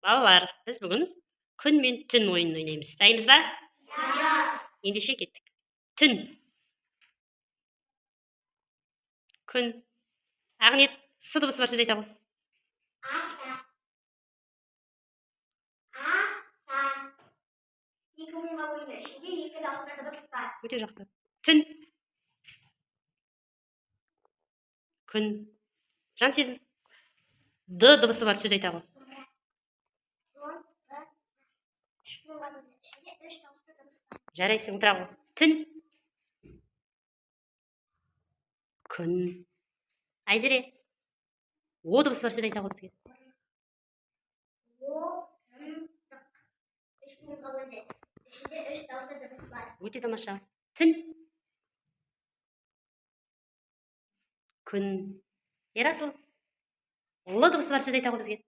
Балалар, біз бүгін күн мен түн ойынын ойнаймыз. Дайынбыз ба? Ендеше кеттік. Түн. Күн. Ақниет, с дыбысы бар сөз айта ғой. Аса. Аса. Екі ойынға бөлінді. Ішінде екі дауысты дыбыс бар. Өте жақсы. Түн. Күн. Жан сезім. Д дыбысы бар сөз айта ғой. Үш ойынға бөлінді. Ішінде үш дауысты дыбыс бар. Жарайсың, отыра ғой. Түн. Күн. Айзере. О дыбысы бар сөз айта ғой бізге. Үш ойынға бөлінді. Ішінде үш дауысты дыбыс бар. Өте тамаша. Түн. Күн. Ерасыл. Л дыбысы бар сөз айта ғой бізге.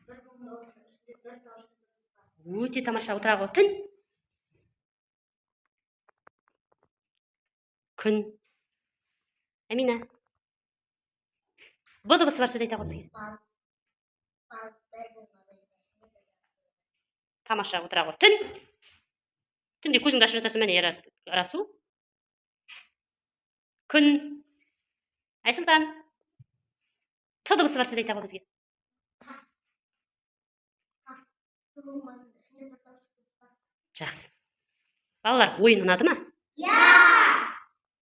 Бір ойынға бөлінді. Ішінде бір дауысты дыбыс бар. Өте тамаша, отыра ғой. Түн. Күн. Әмина. Б дыбысы бар сөз айта ғой бізге. Бал. Бір ойынға бөлінді. Тамаша, отыра ғой. Түн. Түнде көзіңді ашып жатасың, міне Расул. Күн. Айсұлтан. Т дыбысы бар сөз айта ғой бізге. Тас. Бір ойынға бөлінді. Ішінде бір дауысты дыбыс бар. Жақсы. Балалар, ойын ұнады ма? Иә!